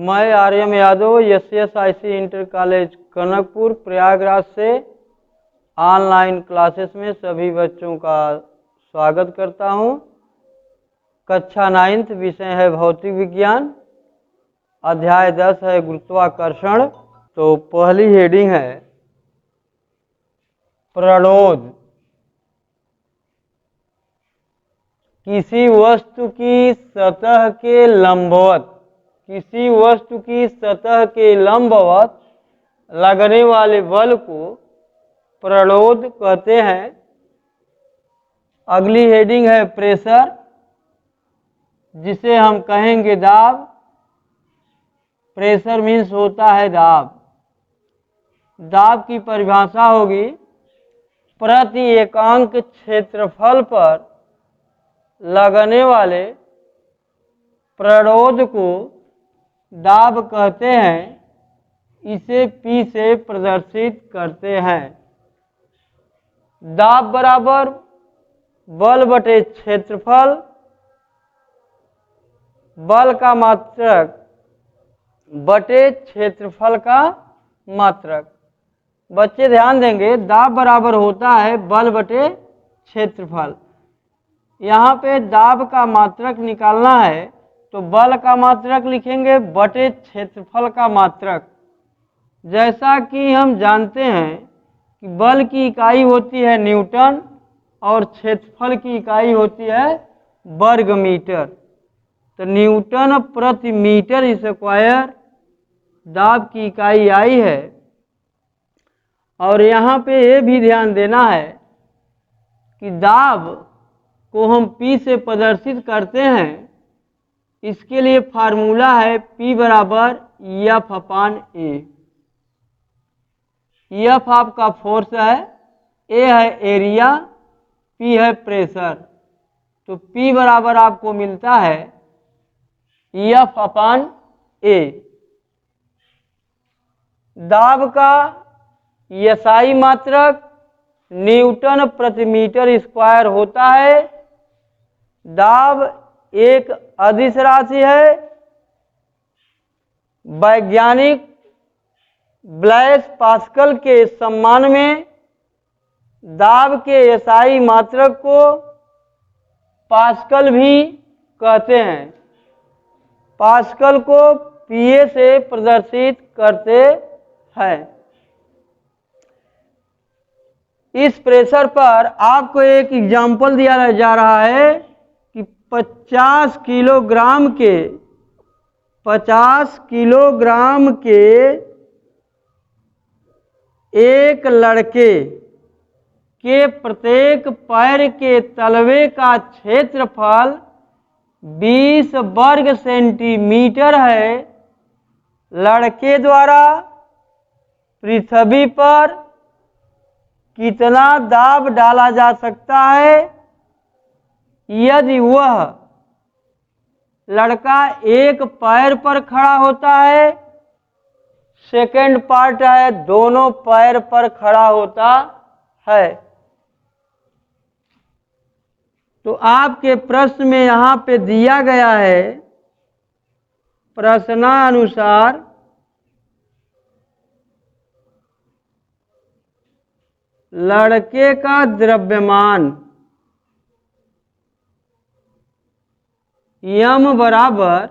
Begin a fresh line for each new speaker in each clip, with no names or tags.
मैं Aryam Yadav SSIC inter college Kanakpur Prayagraj से online classes में सभी बच्चों का स्वागत करता हूं। कक्षा 9th विषय है भौतिक विज्ञान, अध्याय 10 है गुरुत्वाकर्षण। तो पहली हेडिंग है प्रणोद। किसी वस्तु की सतह के लंबवत, किसी वस्तु की सतह के लंबवत लगने वाले बल को प्रणोद कहते हैं। अगली हेडिंग है प्रेशर, जिसे हम कहेंगे दाब। प्रेशर मीन्स होता है दाब। दाब की परिभाषा होगी प्रति एकांक क्षेत्रफल पर लगने वाले प्रणोद को दाब कहते हैं। इसे P से प्रदर्शित करते हैं। दाब बराबर बल बटे क्षेत्रफल, बल का मात्रक बटे क्षेत्रफल का मात्रक। बच्चे ध्यान देंगे, दाब बराबर होता है बल बटे क्षेत्रफल। यहाँ पे दाब का मात्रक निकालना है तो बल का मात्रक लिखेंगे बटे क्षेत्रफल का मात्रक। जैसा कि हम जानते हैं कि बल की इकाई होती है न्यूटन और क्षेत्रफल की इकाई होती है वर्ग मीटर। तो न्यूटन प्रति मीटर स्क्वायर दाब की इकाई आई है। और यहाँ पे ये भी ध्यान देना है कि दाब को हम P से प्रदर्शित करते हैं। इसके लिए फार्मूला है P बराबर F/A। F आपका फोर्स है, A है एरिया, P है प्रेशर। तो P बराबर आपको मिलता है F/A। दाब का SI मात्रक न्यूटन प्रति मीटर स्क्वायर होता है। दाब एक अदिश राशि है। वैज्ञानिक ब्लैस पास्कल के सम्मान में दाब के SI मात्रक को पास्कल भी कहते हैं। पास्कल को PA से प्रदर्शित करते हैं। इस प्रेशर पर आपको एक एग्जाम्पल दिया जा रहा है कि 50 किलोग्राम के एक लड़के के प्रत्येक पैर के तलवे का क्षेत्रफल 20 वर्ग सेंटीमीटर है। लड़के द्वारा पृथ्वी पर कितना दाब डाला जा सकता है यदि वह लड़का एक पैर पर खड़ा होता है। सेकेंड पार्ट है दोनों पैर पर खड़ा होता है। तो आपके प्रश्न में यहाँ पे दिया गया है, प्रश्नानुसार लड़के का द्रव्यमान m बराबर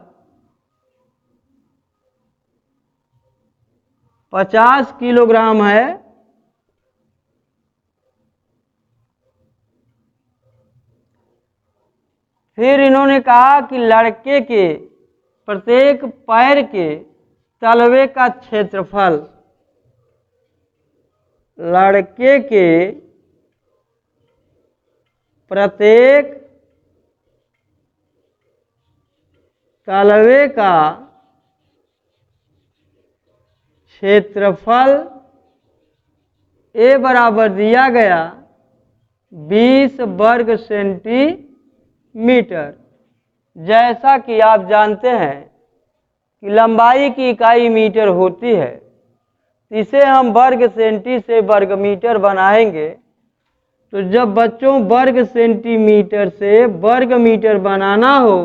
50 किलोग्राम है। फिर इन्होंने कहा कि लड़के के प्रत्येक पैर के तलवे का क्षेत्रफल, लड़के के प्रत्येक तलवे का क्षेत्रफल A बराबर दिया गया 20 वर्ग सेंटीमीटर। जैसा कि आप जानते हैं कि लंबाई की इकाई मीटर होती है, इसे हम वर्ग सेंटी से वर्ग मीटर बनाएंगे। तो जब बच्चों वर्ग सेंटीमीटर से वर्ग मीटर बनाना हो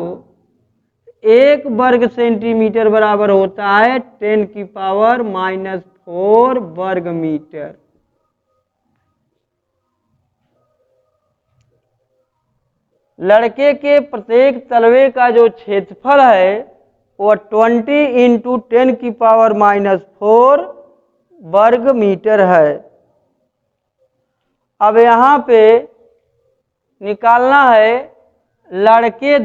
1 वर्ग सेंटीमीटर बराबर होता है 10⁻⁻⁴ वर्ग मीटर। लड़के के प्रत्येक तलवे का जो क्षेत्रफल है वो 20 × 10⁻⁻⁴ वर्ग मीटर है। अब यहाँ पे निकालना है लड़के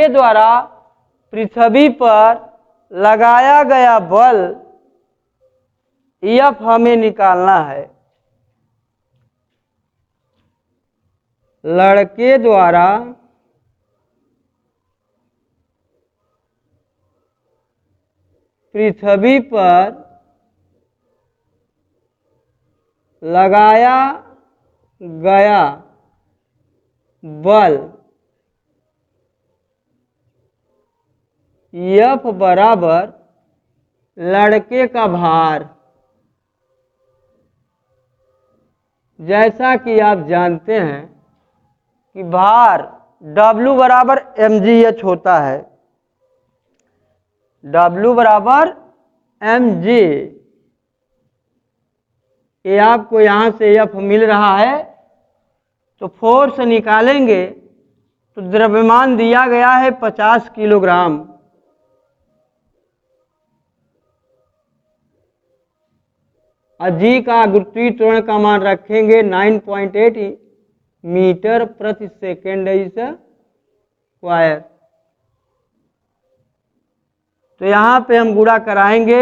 द्वारा पृथ्वी पर लगाया गया बल F हमें निकालना है। लड़के द्वारा पृथ्वी पर लगाया गया बल F बराबर लड़के का भार। जैसा कि आप जानते हैं कि भार W बराबर mgh होता है। W बराबर mg। ये आपको यहाँ से F मिल रहा है तो फोर्स निकालेंगे तो द्रव्यमान दिया गया है 50 किलोग्राम। जी का गुरुत्वीय त्वरण का मान रखेंगे 9.8 मीटर प्रति सेकेंड स्क्वायर। तो यहाँ पे हम गुणा कराएंगे,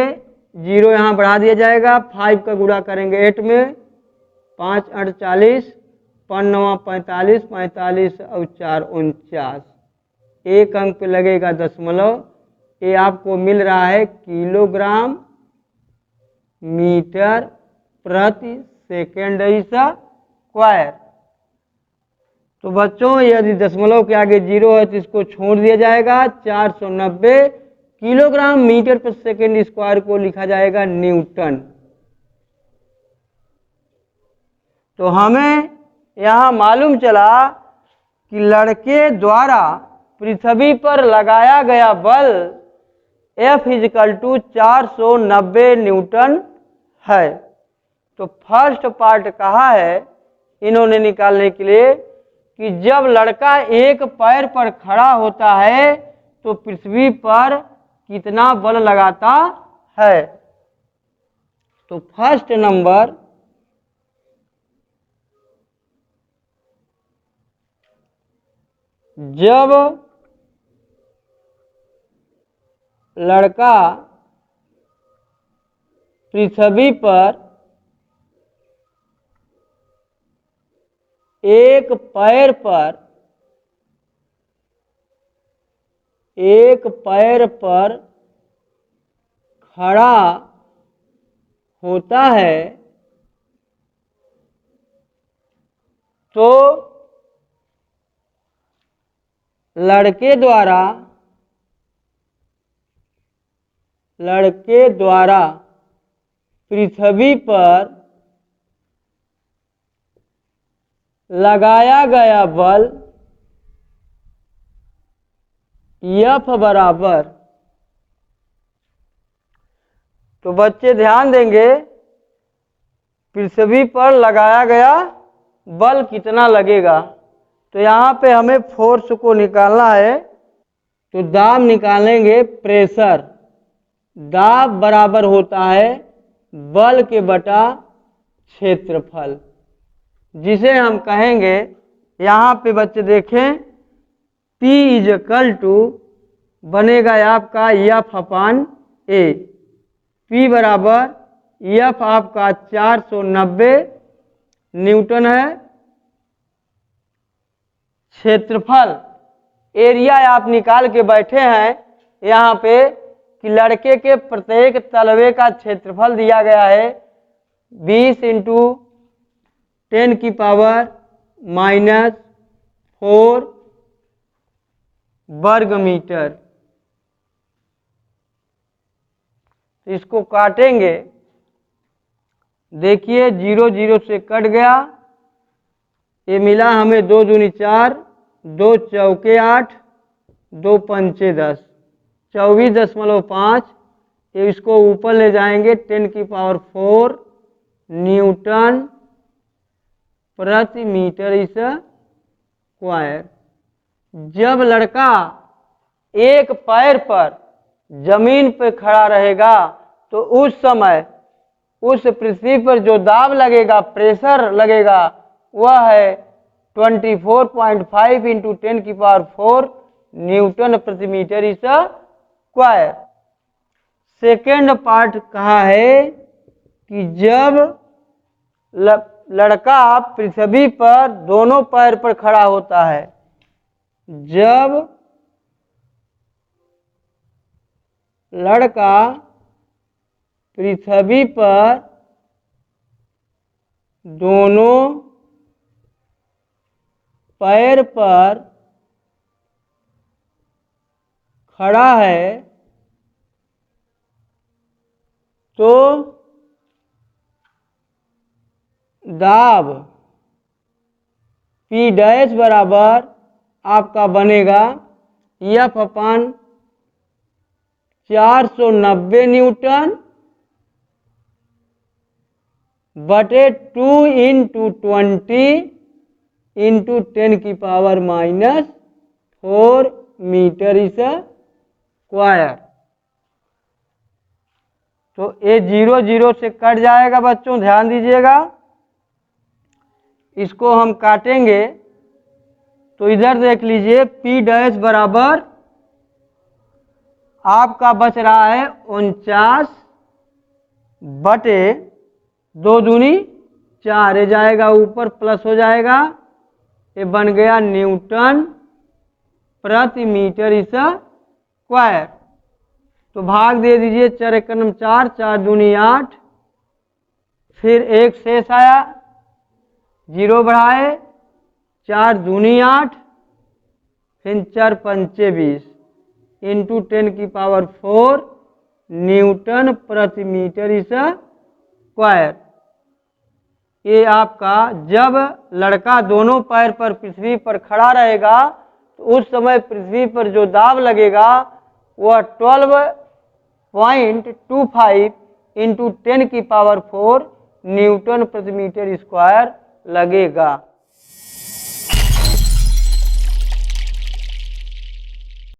0 यहाँ बढ़ा दिया जाएगा, 5 का गुणा करेंगे 8 में, 5 × 8 40, 5 × 9 45, 45 और 4 49। एक अंक पे लगेगा दशमलव। ये आपको मिल रहा है किलोग्राम मीटर प्रति सेकेंड स्क्वायर। तो बच्चों यदि दशमलव के आगे 0 है तो इसको छोड़ दिया जाएगा। 490 किलोग्राम मीटर पर सेकेंड स्क्वायर को लिखा जाएगा न्यूटन। तो हमें यहाँ मालूम चला कि लड़के द्वारा पृथ्वी पर लगाया गया बल F = 490 न्यूटन है। तो फर्स्ट पार्ट कहा है इन्होंने निकालने के लिए कि जब लड़का एक पैर पर खड़ा होता है तो पृथ्वी पर कितना बल लगाता है। तो फर्स्ट नंबर जब लड़का पृथ्वी पर एक पैर पर खड़ा होता है तो लड़के द्वारा पृथ्वी पर लगाया गया बल F बराबर। तो बच्चे ध्यान देंगे पृथ्वी पर लगाया गया बल कितना लगेगा। तो यहाँ पे हमें फोर्स को निकालना है। तो दाब निकालेंगे, प्रेशर। दाब बराबर होता है बल के बटा क्षेत्रफल, जिसे हम कहेंगे, यहाँ पे बच्चे देखें, P बनेगा आपका F/A। P बराबर F आपका 490 न्यूटन है। क्षेत्रफल एरिया आप निकाल के बैठे हैं यहाँ पे कि लड़के के प्रत्येक तलवे का क्षेत्रफल दिया गया है 20 × 10⁻⁴ वर्ग मीटर। इसको काटेंगे, देखिए 0 0 से कट गया, ये मिला हमें 2 दूनी 4, 2 चौके 8, दो पंचे 10, 24.5, इसको ऊपर ले जाएंगे 10⁴ न्यूटन प्रति मीटर स्क्वायर। जब लड़का एक पैर पर जमीन पर खड़ा रहेगा तो उस समय उस पृथ्वी पर जो दाब लगेगा, प्रेशर लगेगा, वह है 24.5 इंटू 10⁴ न्यूटन प्रति मीटर स्क्वायर। सेकेंड पार्ट कहा है कि जब लड़का पृथ्वी पर दोनों पैर पर खड़ा होता है, जब लड़का पृथ्वी पर दोनों पैर पर खड़ा है तो दाब P डैश बराबर आपका बनेगा F अपन 490 न्यूटन बटे 2 इंटू 20 इंटू 10⁻⁴ मीटर स्क्वायर। तो ये 0 0 से कट जाएगा बच्चों, ध्यान दीजिएगा। इसको हम काटेंगे तो इधर देख लीजिए P डैश बराबर आपका बच रहा है 49 बटे 2 दूनी 4, ये जाएगा ऊपर प्लस हो जाएगा, ये बन गया न्यूटन प्रति मीटर स्क्वायर। तो भाग दे दीजिए, 4 एकम 4, 4 दूनी 8, फिर एक शेष आया, 0 बढ़ाए, 4 दूनी 8, फिर 4 पंचे 20 इंटू 10⁴ न्यूटन प्रति मीटर स्क्वायर। ये आपका जब लड़का दोनों पैर पर पृथ्वी पर खड़ा रहेगा तो उस समय पृथ्वी पर जो दाब लगेगा वह 12.25 इंटू 10⁴ न्यूटन प्रति मीटर स्क्वायर लगेगा।